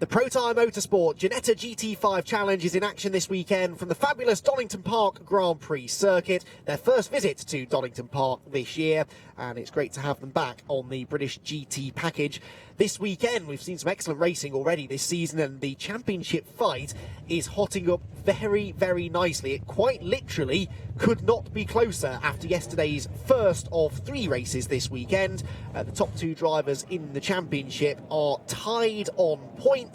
The Protyre Motorsport Ginetta GT5 Challenge is in action this weekend from the fabulous Donington Park Grand Prix circuit. Their first visit to Donington Park this year, and it's great to have them back on the British GT package. This weekend we've seen some excellent racing already this season, and the championship fight is hotting up very, very nicely. It quite literally could not be closer after yesterday's first of 3 races this weekend. The top 2 drivers in the championship are tied on points.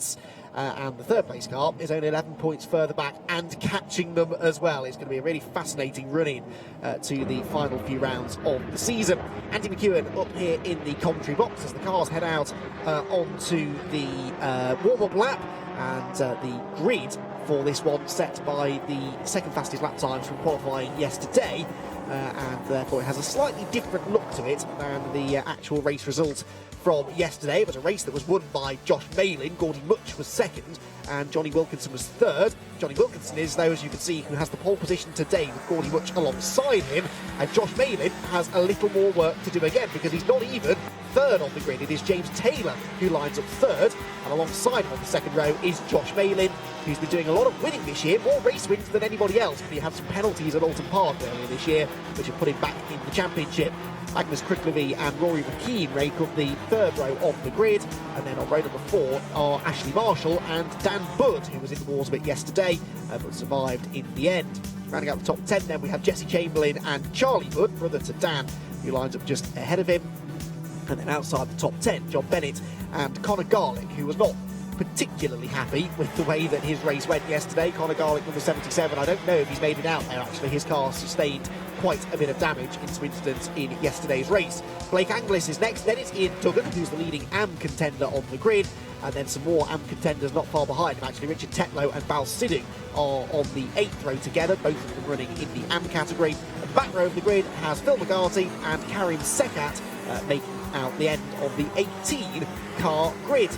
And the third place car is only 11 points further back and catching them as well. It's going to be a really fascinating run-in to the final few rounds of the season. Andy McEwen up here in the commentary box as the cars head out onto the warm-up lap, and the grid for this one set by the second fastest lap times from qualifying yesterday. And therefore it has a slightly different look to it than the actual race result from yesterday. It was a race that was won by Josh Malin. Gordy Much was second and Johnny Wilkinson was third. Johnny Wilkinson is, though, as you can see, who has the pole position today with Gordy Much alongside him, and Josh Malin has a little more work to do again because he's not even third on the grid. It is James Taylor who lines up third, and alongside him on the second row is Josh Malin, who's been doing a lot of winning this year, more race wins than anybody else, but he had some penalties at Alton Park earlier this year which have put him back in the championship. Magnus Krickleby and Rory McKean rake up the third row of the grid, and then on row number 4 are Ashley Marshall and Dan Budd, who was in the wars a bit yesterday but survived in the end. Rounding out the top 10 then we have Jesse Chamberlain and Charlie Budd, brother to Dan, who lines up just ahead of him. And then outside the top 10, John Bennett and Connor Garlick, who was not particularly happy with the way that his race went yesterday. Connor Garlick, number 77, I don't know if he's made it out there actually. His car sustained quite a bit of damage in some incidents in yesterday's race. Blake Angliss is next, then it's Ian Duggan, who's the leading AM contender on the grid, and then some more AM contenders not far behind him actually. Richard Tetlow and Bal Sidhu are on the 8th row together, both of them running in the AM category. The back row of the grid has Phil McGarty and Karim Sekat making out the end of the 18 car grid.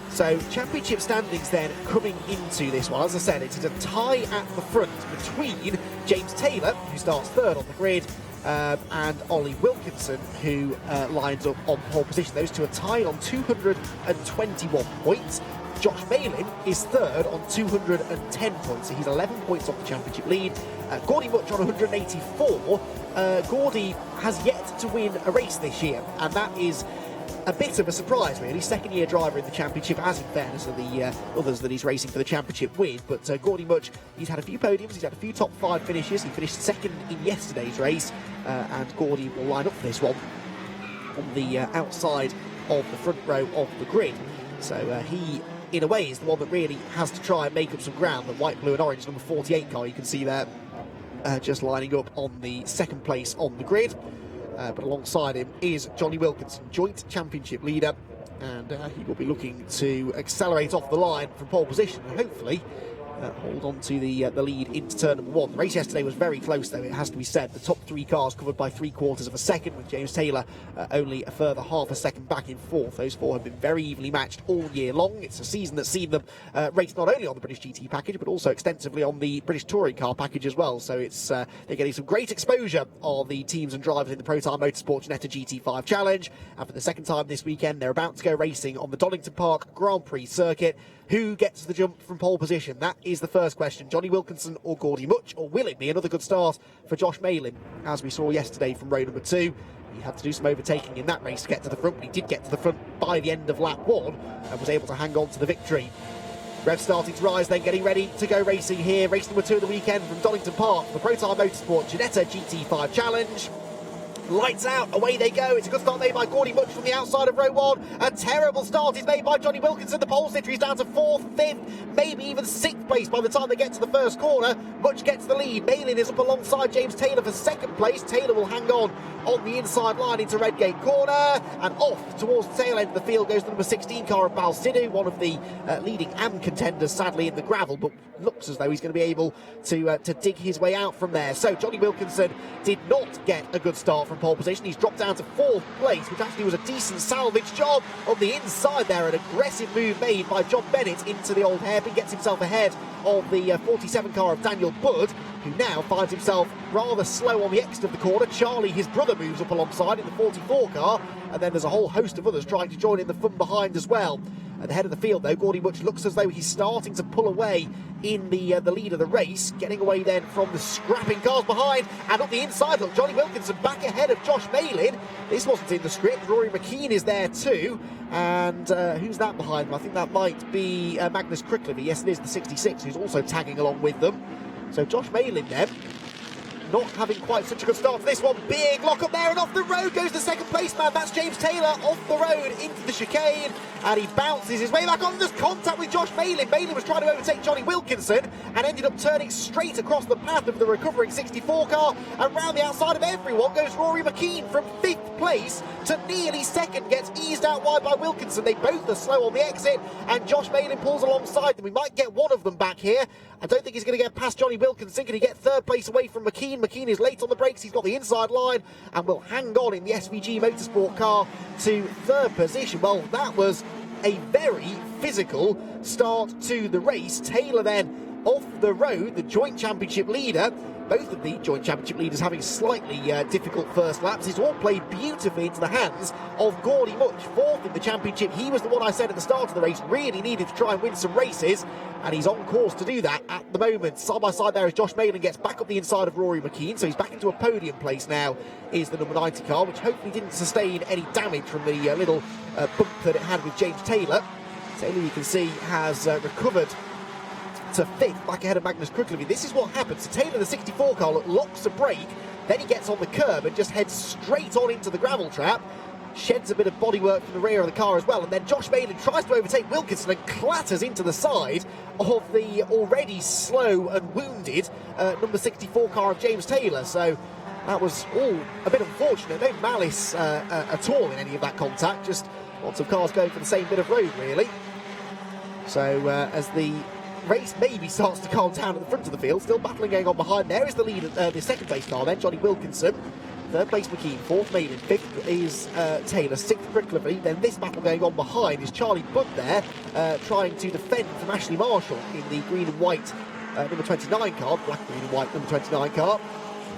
So championship standings then coming into this one. As I said, it's a tie at the front between James Taylor, who starts third on the grid, and Ollie Wilkinson, who lines up on pole position. Those two are tied on 221 points. Josh Malin is third on 210 points, so he's 11 points off the championship lead. Gordy Much on 184. Gordy has yet to win a race this year, and that is a bit of a surprise, really. Second year driver in the championship, as in fairness of the others that he's racing for the championship with. But Gordy Much, he's had a few podiums, he's had a few top 5 finishes. He finished second in yesterday's race, and Gordy will line up for this one on the outside of the front row of the grid. So he, in a way, is the one that really has to try and make up some ground. The white, blue and orange number 48 car you can see there just lining up on the second place on the grid. But alongside him is Johnny Wilkinson, joint championship leader, and he will be looking to accelerate off the line from pole position and hopefully hold on to the lead into turn number 1. The race yesterday was very close, though, it has to be said. The top 3 cars covered by 3/4 of a second, with James Taylor only a further half a second back in 4th. Those 4 have been very evenly matched all year long. It's a season that's seen them race not only on the British GT package, but also extensively on the British Touring car package as well. So it's they're getting some great exposure on the teams and drivers in the Protyre Motorsport Ginetta GT5 Challenge. And for the second time this weekend, they're about to go racing on the Donington Park Grand Prix circuit. Who gets the jump from pole position? That is the first question. Johnny Wilkinson or Gordy Much? Or will it be another good start for Josh Malin, as we saw yesterday from row number 2? He had to do some overtaking in that race to get to the front, but he did get to the front by the end of lap 1 and was able to hang on to the victory. Rev starting to rise, then getting ready to go racing here. Race number 2 of the weekend from Donington Park, the Protyre Motorsport Ginetta GT5 Challenge. Lights out, away they go. It's a good start made by Gordy Much from the outside of row 1. A terrible start is made by Johnny Wilkinson. The pole sitter is down to 4th, 5th, maybe even 6th place by the time they get to the first corner. Much gets the lead. Malin is up alongside James Taylor for 2nd place. Taylor will hang on the inside line into Redgate Corner, and off towards the tail end of the field goes the number 16 car of Bal Sidhu, one of the leading AM contenders, sadly, in the gravel, but looks as though he's going to be able to dig his way out from there. So Johnny Wilkinson did not get a good start from pole position. He's dropped down to 4th place, which actually was a decent salvage job on the inside there. An aggressive move made by John Bennett into the old hairpin, gets himself ahead of the 47 car of Daniel Budd, who now finds himself rather slow on the exit of the corner. Charlie, his brother, moves up alongside in the 44 car, and then there's a whole host of others trying to join in the fun behind as well. At the head of the field, though, Gordy Much looks as though he's starting to pull away in the lead of the race, getting away then from the scrapping cars behind, and up the inside, look, Johnny Wilkinson back ahead of Josh Malin. This wasn't in the script. Rory McKean is there too, and who's that behind them? I think that might be Magnus Krickleby. Yes, it is, the 66, who's also tagging along with them. So Josh Malin then, not having quite such a good start to this one. Big lock up there, and off the road goes the second place man. That's James Taylor off the road into the chicane, and he bounces his way back on. There's contact with Josh Malin. Malin was trying to overtake Johnny Wilkinson and ended up turning straight across the path of the recovering 64 car, and round the outside of everyone goes Rory McKean from 5th place to nearly 2nd, gets eased out wide by Wilkinson. They both are slow on the exit, and Josh Malin pulls alongside them. We might get one of them back here. I don't think he's going to get past Johnny Wilkinson. Can he get 3rd place away from McKean? McKean is late on the brakes. He's got the inside line and will hang on in the SVG Motorsport car to 3rd position. Well, that was a very physical start to the race. Taylor then off the road, the joint championship leader. Both of the joint championship leaders having slightly difficult first laps. It's all played beautifully into the hands of Gordy Much, 4th in the championship. He was the one I said at the start of the race really needed to try and win some races, and he's on course to do that at the moment. Side by side there as Josh Malin gets back up the inside of Rory McKean, so he's back into a podium place now, is the number 90 car, which hopefully didn't sustain any damage from the little bump that it had with James Taylor. Taylor, you can see, has recovered to 5th, back ahead of Magnus Krickleby. This is what happens. So Taylor, the 64 car, locks a brake, then he gets on the curb and just heads straight on into the gravel trap, sheds a bit of bodywork from the rear of the car as well, and then Josh Malin tries to overtake Wilkinson and clatters into the side of the already slow and wounded number 64 car of James Taylor. So that was all a bit unfortunate. No malice at all in any of that contact, just lots of cars going for the same bit of road, really. So as the race maybe starts to calm down at the front of the field, still battling going on behind. There is the lead, the 2nd place car then, Johnny Wilkinson. 3rd place McKean, 4th Malin, 5th is Taylor, 6th Krickleby. Then this battle going on behind is Charlie Budd there, trying to defend from Ashley Marshall in the green and white number 29 car, black, green and white number 29 car.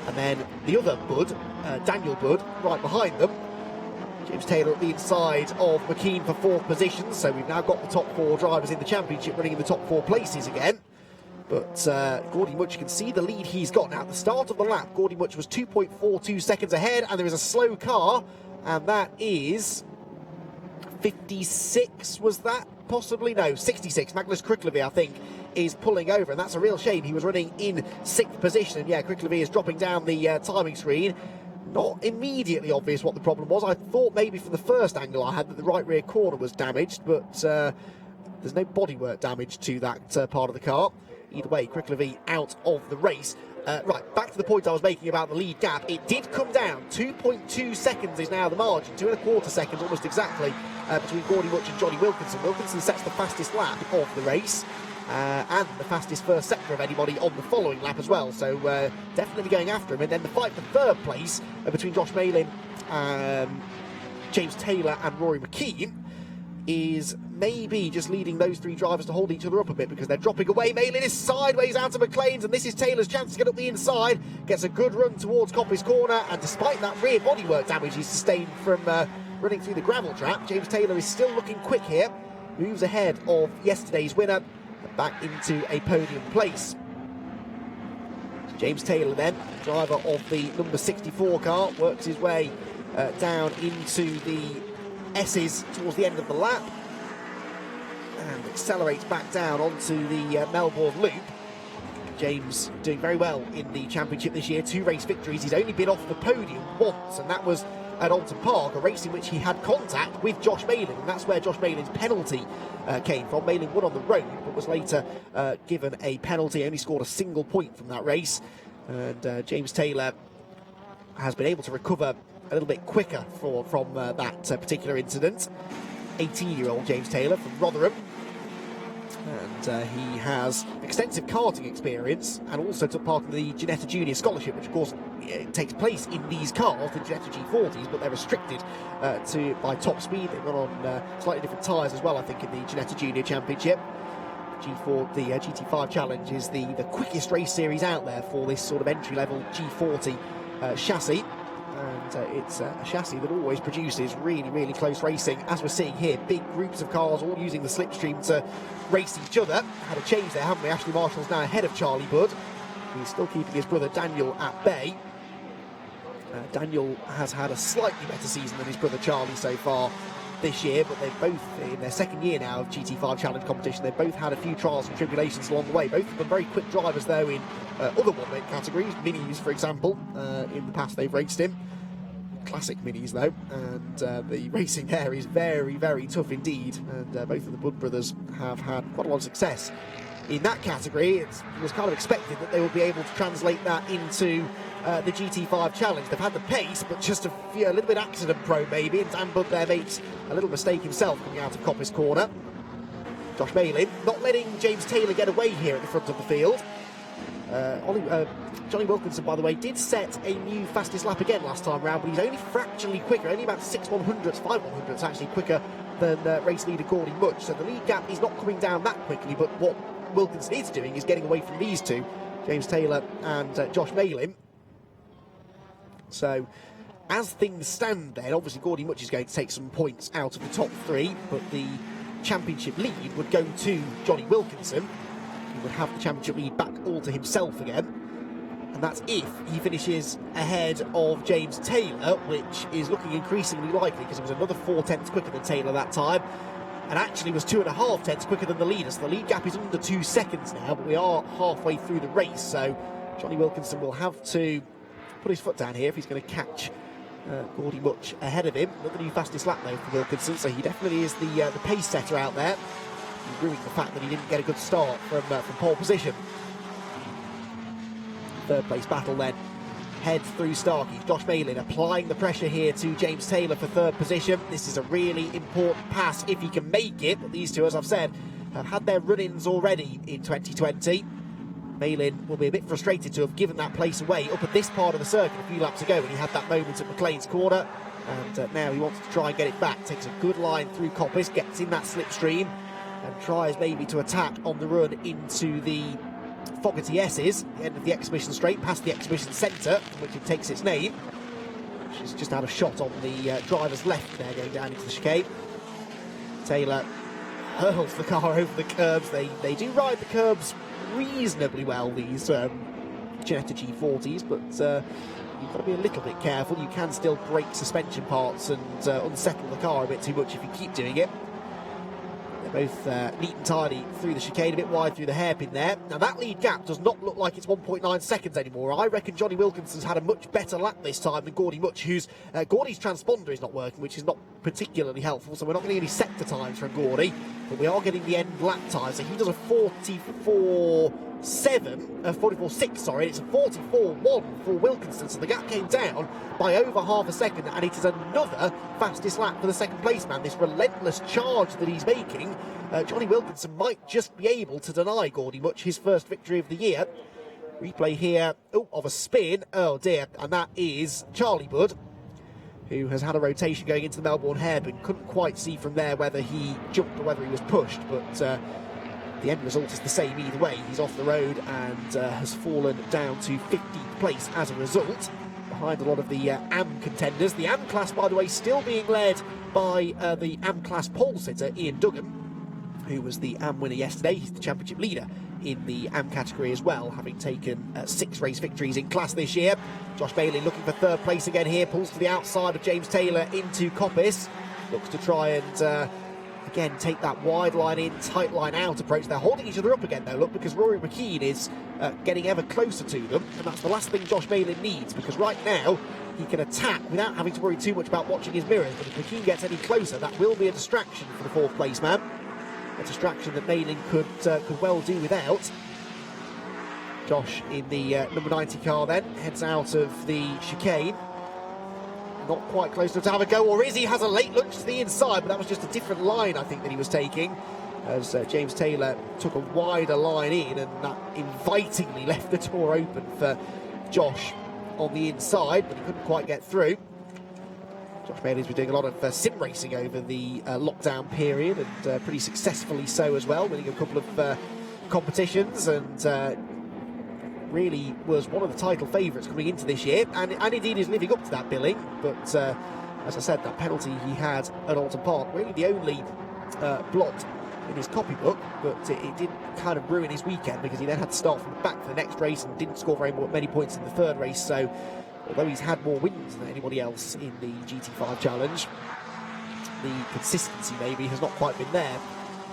And then the other Budd, Daniel Budd, right behind them. James Taylor at the inside of McKean for 4th position, so we've now got the top 4 drivers in the championship running in the top 4 places again. But Gordy Much can see the lead he's got. Now, at the start of the lap, Gordy Much was 2.42 seconds ahead, and there is a slow car, and that is 56, was that? Possibly? No, 66. Magnus Krickleby, I think, is pulling over, and that's a real shame. He was running in 6th position, and yeah, Krickleby is dropping down the timing screen. Not immediately obvious what the problem was. I thought maybe from the first angle I had that the right rear corner was damaged, but there's no bodywork damage to that part of the car. Either way, Krickleby out of the race. Right, back to the point I was making about the lead gap. It did come down. 2.2 seconds is now the margin. 2.25 seconds, almost exactly, between Gordy Much and Johnny Wilkinson. Wilkinson sets the fastest lap of the race. And the fastest first sector of anybody on the following lap as well, so definitely going after him. And then the fight for 3rd place between Josh Malin, James Taylor and Rory McKean is maybe just leading those 3 drivers to hold each other up a bit, because they're dropping away. Malin is sideways out of McLean's, and this is Taylor's chance to get up the inside, gets a good run towards Coppice Corner, and despite that rear bodywork damage he's sustained from running through the gravel trap, James Taylor is still looking quick here, moves ahead of yesterday's winner, back into a podium place. James Taylor then, driver of the number 64 car, works his way down into the S's towards the end of the lap and accelerates back down onto the Melbourne Loop. James doing very well in the championship this year, 2 race victories. He's only been off the podium once, and that was at Donington Park, a race in which he had contact with Josh Malin, and that's where Josh Malin's penalty came from. Malin won on the road, but was later given a penalty, only scored a single point from that race, and James Taylor has been able to recover a little bit quicker from that particular incident. 18-year-old James Taylor from Rotherham, and he has extensive karting experience and also took part in the Ginetta Junior Scholarship, which of course takes place in these cars, the Ginetta G40s, but they're restricted by top speed. They've got on slightly different tyres as well, I think, in the Ginetta Junior Championship. G4, the GT5 Challenge is the quickest race series out there for this sort of entry-level G40 chassis. and it's a chassis that always produces really, really close racing, as we're seeing here. Big groups of cars all using the slipstream to race each other. Had a change there, haven't we? Ashley Marshall's now ahead of Charlie Budd. He's still keeping his brother Daniel at bay. Daniel has had a slightly better season than his brother Charlie so far this year, but they've both, in their second year now of GT5 Challenge competition, they've both had a few trials and tribulations along the way. Both of them very quick drivers, though, in other one-make categories, minis, for example. In the past, they've raced in classic minis, though, and the racing there is very, very tough indeed. And both of the Budd brothers have had quite a lot of success in that category. It was kind of expected that they would be able to translate that into the GT5 Challenge. They've had the pace, but just a little bit accident prone maybe, and Dan Budd there makes a little mistake himself coming out of Coppice corner. Josh Malin not letting James Taylor get away here at the front of the field. Johnny Wilkinson, by the way, did set a new fastest lap again last time round, but he's only fractionally quicker, only about 6 100ths, 5 100ths actually quicker than race leader Gordy Much. So the lead gap is not coming down that quickly, but what Wilkinson is doing is getting away from these two, James Taylor and Josh Malin. So, as things stand then, obviously Gordy Much is going to take some points out of the top 3, but the championship lead would go to Johnny Wilkinson. He would have the championship lead back all to himself again. And that's if he finishes ahead of James Taylor, which is looking increasingly likely because it was another 4 tenths quicker than Taylor that time, and actually was 2.5 tenths quicker than the leader. So the lead gap is under 2 seconds now, but we are halfway through the race, so Johnny Wilkinson will have to put his foot down here if he's going to catch Gordy Much ahead of him. Not the new fastest lap though for Wilkinson, so he definitely is the pace setter out there. He ruined the fact that he didn't get a good start from pole position. Third place battle then heads through Starkey. Josh Malin applying the pressure here to James Taylor for third position. This is a really important pass if he can make it, but these two, as I've said, have had their run-ins already in 2020. Malin will be a bit frustrated to have given that place away up at this part of the circuit a few laps ago when he had that moment at McLean's corner, and now he wants to try and get it back. Takes a good line through Coppice, gets in that slipstream and tries maybe to attack on the run into the Fogarty S's, the end of the exhibition straight, past the exhibition centre, from which it takes its name. She's just had a shot on the driver's left there, going down into the chicane. Taylor hurls the car over the curbs. They do ride the curbs reasonably well, these Ginetta G40s, but you've got to be a little bit careful. You can still break suspension parts and unsettle the car a bit too much if you keep doing it. They're both neat and tidy through the chicane, a bit wide through the hairpin there. Now that lead gap does not look like it's 1.9 seconds anymore. I reckon Johnny Wilkinson's had a much better lap this time than Gordy Much, who's Gordy's transponder is not working, which is not particularly helpful, so we're not getting any sector times from Gordy, but we are getting the end lap time. So he does a 44.6, sorry, it's a 44.1 for Wilkinson, so the gap came down by over half a second, and it is another fastest lap for the second place man. This relentless charge that he's making, Johnny Wilkinson might just be able to deny Gordy Much his first victory of the year. Replay here of a spin, oh dear, and that is Charlie Budd, who has had a rotation going into the Melbourne hairpin. Couldn't quite see from there whether he jumped or whether he was pushed, but the end result is the same either way. He's off the road and has fallen down to 15th place as a result, behind a lot of the AM contenders. The AM class, by the way, still being led by the AM class pole sitter Ian Duggan, who was the AM winner yesterday. He's the championship leader in the AM category as well, having taken 6 race victories in class this year. Josh Malin looking for third place again here, pulls to the outside of James Taylor into Coppice, looks to try and again take that wide line in, tight line out approach. They're holding each other up again though, look, because Rory McKean is getting ever closer to them, and that's the last thing Josh Malin needs, because right now he can attack without having to worry too much about watching his mirrors. But if McKean gets any closer, that will be a distraction for the fourth place man. A distraction that Malin could well do without. Josh in the number 90 car then heads out of the chicane. Not quite close enough to have a go, or is he? Has a late lunge to the inside, but that was just a different line I think that he was taking, as James Taylor took a wider line in, and that invitingly left the door open for Josh on the inside, but he couldn't quite get through. Josh Malin's been doing a lot of sim racing over the lockdown period, and pretty successfully so as well, winning a couple of competitions, and really was one of the title favourites coming into this year, and indeed is living up to that billing. But as I said, that penalty he had at Alton Park, really the only blot in his copybook, but it did kind of ruin his weekend, because he then had to start from the back for the next race and didn't score very many points in the third race. So although he's had more wins than anybody else in the GT5 challenge, the consistency maybe has not quite been there.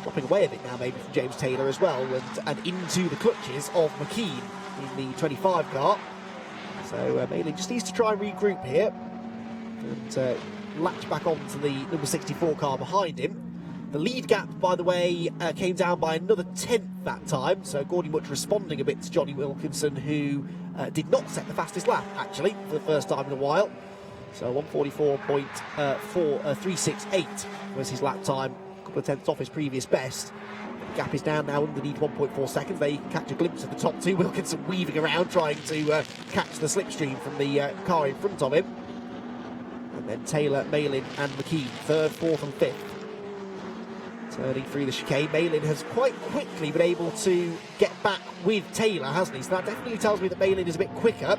Dropping away a bit now maybe from James Taylor as well, and into the clutches of McKean in the 25 car. So Malin just needs to try and regroup here and latch back onto the number 64 car behind him. The lead gap, by the way, came down by another 10th that time, so Gordy Much responding a bit to Johnny Wilkinson, who did not set the fastest lap, actually, for the first time in a while. So 1:44.368 was his lap time, a couple of tenths off his previous best. The gap is down now underneath 1.4 seconds. There you can catch a glimpse of the top two. Wilkinson weaving around, trying to catch the slipstream from the car in front of him. And then Taylor, Malin and McKean, third, fourth and fifth. Turning through the chicane, Malin has quite quickly been able to get back with Taylor, hasn't he? So that definitely tells me that Malin is a bit quicker,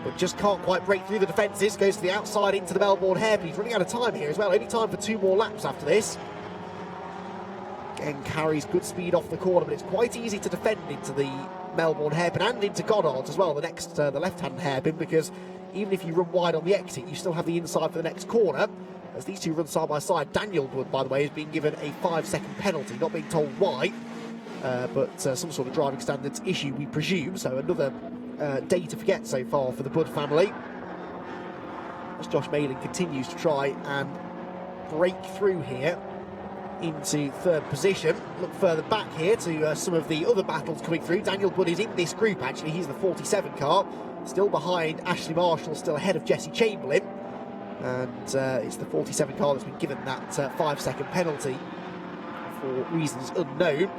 but just can't quite break through the defences. Goes to the outside into the Melbourne hairpin. He's running out of time here as well. Only time for 2 more laps after this. Again, carries good speed off the corner, but it's quite easy to defend into the Melbourne hairpin and into Goddard's as well, the left-hand hairpin, because even if you run wide on the exit, you still have the inside for the next corner. As these two run side by side, Daniel Wood, by the way, is being given a 5-second penalty, not being told why, but some sort of driving standards issue, we presume. So another day to forget so far for the Budd family, as Josh Malin continues to try and break through here into third position. Look further back here to some of the other battles coming through. Daniel Wood is in this group, actually. He's the 47 car, still behind Ashley Marshall, still ahead of Jesse Chamberlain. And it's the 47 car that's been given that 5-second penalty for reasons unknown.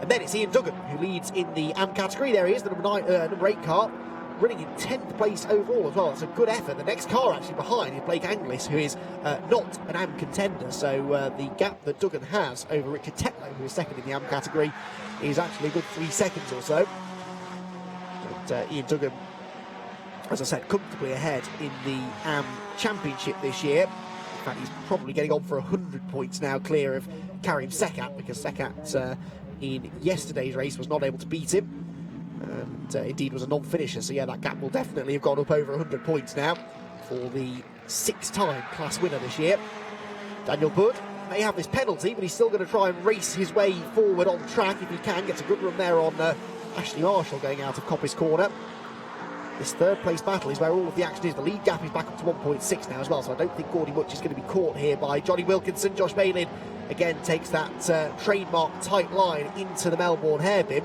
And then it's Ian Duggan who leads in the AM category. There he is, the number 8 car, running in 10th place overall as well. It's a good effort. The next car actually behind is Blake Anglis, who is not an AM contender. So the gap that Duggan has over Richard Tetlow, who is second in the AM category, is actually a good 3 seconds or so. But Ian Duggan, as I said, comfortably ahead in the AM Championship this year. In fact, he's probably getting on for 100 points now, clear of Karim Sekat, because Sekat in yesterday's race was not able to beat him, and indeed was a non-finisher. So yeah, that gap will definitely have gone up over 100 points now for the 6-time class winner this year. Daniel Wood may have this penalty, but he's still going to try and race his way forward on track if he can. Gets a good run there on Ashley Marshall going out of Coppice corner. This third place battle is where all of the action is. The lead gap is back up to 1.6 now as well, so I don't think Gordy Much is going to be caught here by Johnny Wilkinson. Josh Malin again takes that trademark tight line into the Melbourne hairpin,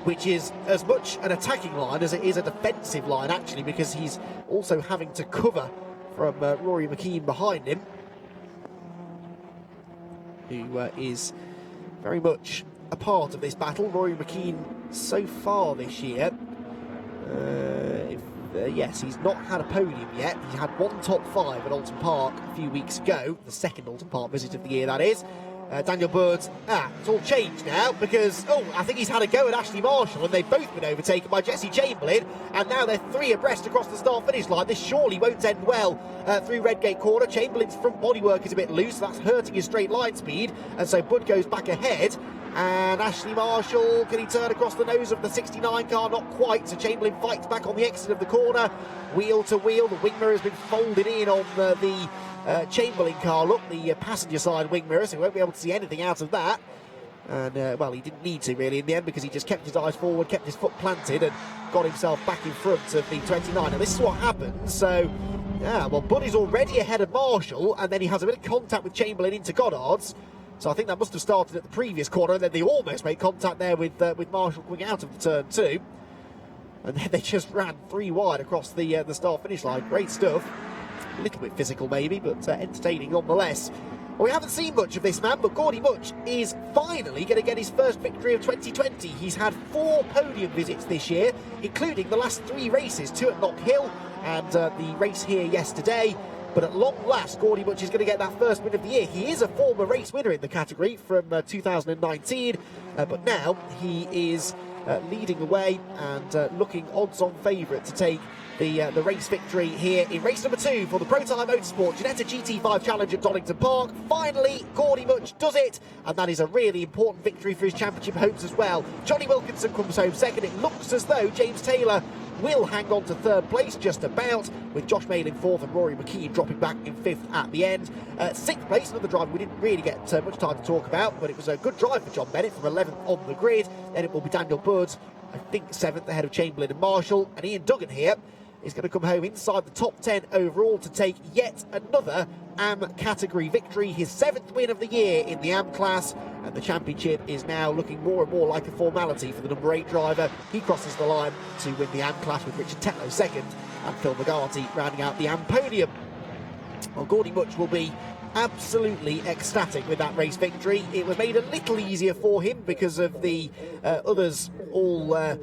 which is as much an attacking line as it is a defensive line, actually, because he's also having to cover from Rory McKean behind him, who is very much a part of this battle. Rory McKean so far this year, yes, he's not had a podium yet. He had one top 5 at Alton Park a few weeks ago, the second Alton Park visit of the year, that is. Daniel Wood, it's all changed now, because, I think he's had a go at Ashley Marshall, and they've both been overtaken by Jesse Chamberlain, and now they're 3 abreast across the start-finish line. This surely won't end well through Redgate corner. Chamberlain's front bodywork is a bit loose, so that's hurting his straight line speed, and so Wood goes back ahead. And Ashley Marshall, can he turn across the nose of the 69 car? Not quite, so Chamberlain fights back on the exit of the corner, wheel to wheel. The wing mirror has been folded in on the Chamberlain car. Look, the passenger side wing mirror, so he won't be able to see anything out of that. And, well, he didn't need to, really, in the end, because he just kept his eyes forward, kept his foot planted, and got himself back in front of the 29. Now, this is what happens. So, yeah, well, Wood is already ahead of Marshall, and then he has a bit of contact with Chamberlain into Goddard's. So I think that must have started at the previous corner, and then they almost made contact there with Marshall coming out of the turn 2. And then they just ran 3 wide across the start-finish line. Great stuff. A little bit physical maybe, but entertaining nonetheless. Well, we haven't seen much of this man, but Gordy Much is finally going to get his first victory of 2020. He's had 4 podium visits this year, including the last 3 races, 2 at Knock Hill and the race here yesterday. But at long last, Gordy Much is going to get that first win of the year. He is a former race winner in the category from 2019, but now he is leading away and looking odds-on favourite to take the race victory here in race number 2 for the Protyre Motorsport Ginetta GT5 Challenge at Donington Park. Finally, Gordy Much does it, and that is a really important victory for his championship hopes as well. Johnny Wilkinson comes home second. It looks as though James Taylor will hang on to third place just about, with Josh Malin fourth and Rory McKean dropping back in fifth at the end. Sixth place, another driver we didn't really get much time to talk about, but it was a good drive for John Bennett from 11th on the grid. Then it will be Daniel Budd, I think 7th ahead of Chamberlain and Marshall, and Ian Duggan here is going to come home inside the top 10 overall to take yet another AM category victory, his 7th win of the year in the AM class, and the championship is now looking more and more like a formality for the number 8 driver. He crosses the line to win the AM class with Richard Tetlow second and Phil McGarty rounding out the AM podium. Well, Gordy Much will be absolutely ecstatic with that race victory. It was made a little easier for him because of the others all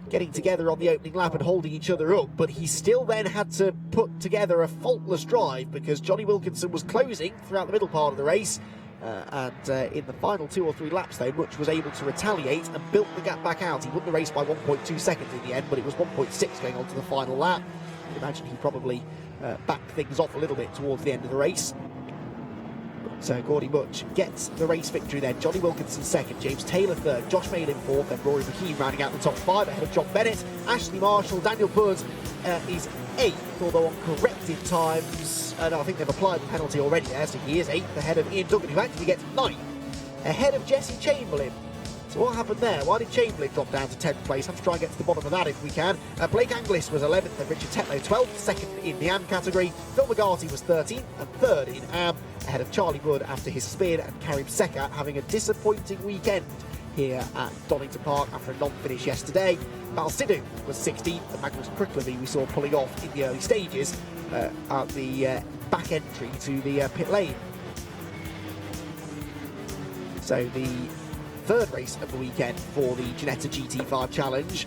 getting together on the opening lap and holding each other up, but he still then had to put together a faultless drive because Johnny Wilkinson was closing throughout the middle part of the race, and in the final 2 or 3 laps though, Much was able to retaliate and built the gap back out. He won the race by 1.2 seconds in the end, but it was 1.6 going on to the final lap. I imagine he probably backed things off a little bit towards the end of the race. So Gordy Much gets the race victory then. Johnny Wilkinson second, James Taylor third, Josh Malin fourth, then Rory McKean rounding out the top 5 ahead of John Bennett. Ashley Marshall, Daniel Budd is 8th, although on corrected times. No, I think they've applied the penalty already there, so he is 8th ahead of Ian Duggan, who actually gets 9th ahead of Jesse Chamberlain. So what happened there? Why did Chamberlain drop down to 10th place? Have to try and get to the bottom of that if we can. Blake Anglis was 11th and Richard Tetlow 12th, second in the AM category. Phil McGarty was 13th and third in AM, ahead of Charlie Budd after his spin, and Karim Sekka having a disappointing weekend here at Donington Park after a non-finish yesterday. Balsidou was 16th and Magnus Kruklevi we saw pulling off in the early stages at the back entry to the pit lane. So the third race of the weekend for the Ginetta GT5 Challenge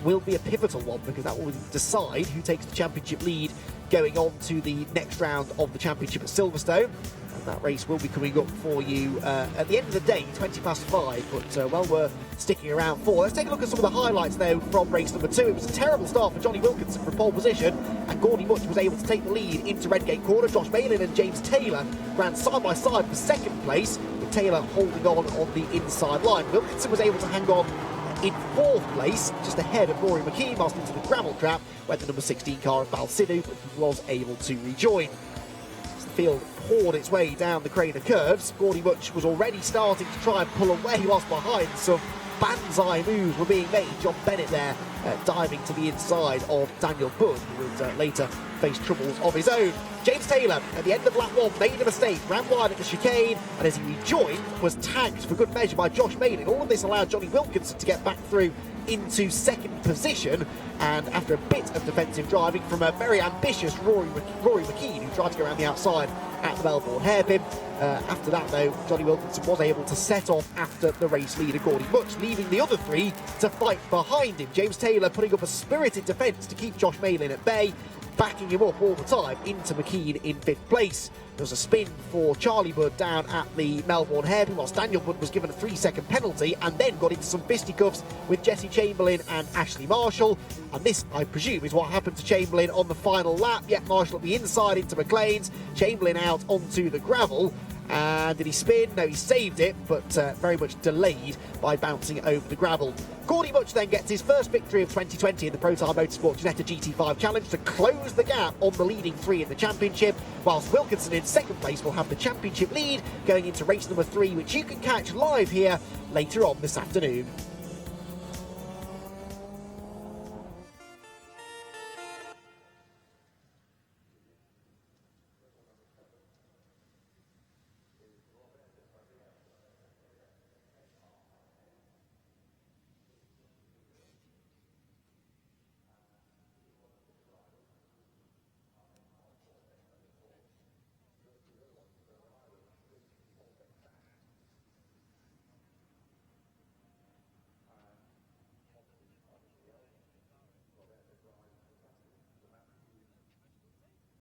will be a pivotal one because that will decide who takes the championship lead going on to the next round of the championship at Silverstone. And that race will be coming up for you at the end of the day, 5:20, but well worth sticking around for. Let's take a look at some of the highlights though from race number 2. It was a terrible start for Johnny Wilkinson from pole position, and Gordy Much was able to take the lead into Redgate Corner. Josh Malin and James Taylor ran side by side for second place, with Taylor holding on the inside line. Wilkinson was able to hang on in 4th place, just ahead of Rory McKean, whilst into the gravel trap went the number 16 car of Balsidou, but he was able to rejoin. As the field poured its way down the Craner curves, Gordy Much was already starting to try and pull away, whilst behind some banzai moves were being made. John Bennett there diving to the inside of Daniel Budd, who would later face troubles of his own. James Taylor, at the end of lap 1, made a mistake, ran wide at the chicane, and as he rejoined, was tagged for good measure by Josh Malin. All of this allowed Johnny Wilkinson to get back through into second position, and after a bit of defensive driving from a very ambitious Rory McKean, who tried to go around the outside at the Melbourne hairpin. After that though, Johnny Wilkinson was able to set off after the race leader Gordy Much, leaving the other 3 to fight behind him. James Taylor putting up a spirited defence to keep Josh Malin at bay, backing him up all the time into McKean in 5th place. There was a spin for Charlie Budd down at the Melbourne hairpin, whilst Daniel Budd was given a 3-second penalty and then got into some fisticuffs with Jesse Chamberlain and Ashley Marshall. And this, I presume, is what happened to Chamberlain on the final lap. Yet Marshall at the inside into McLean's, Chamberlain out onto the gravel. And did he spin? No, he saved it, but very much delayed by bouncing over the gravel. Gordy Much then gets his first victory of 2020 in the Protyre Motorsport Ginetta GT5 Challenge to close the gap on the leading 3 in the championship, whilst Wilkinson in second place will have the championship lead going into race number 3, which you can catch live here later on this afternoon.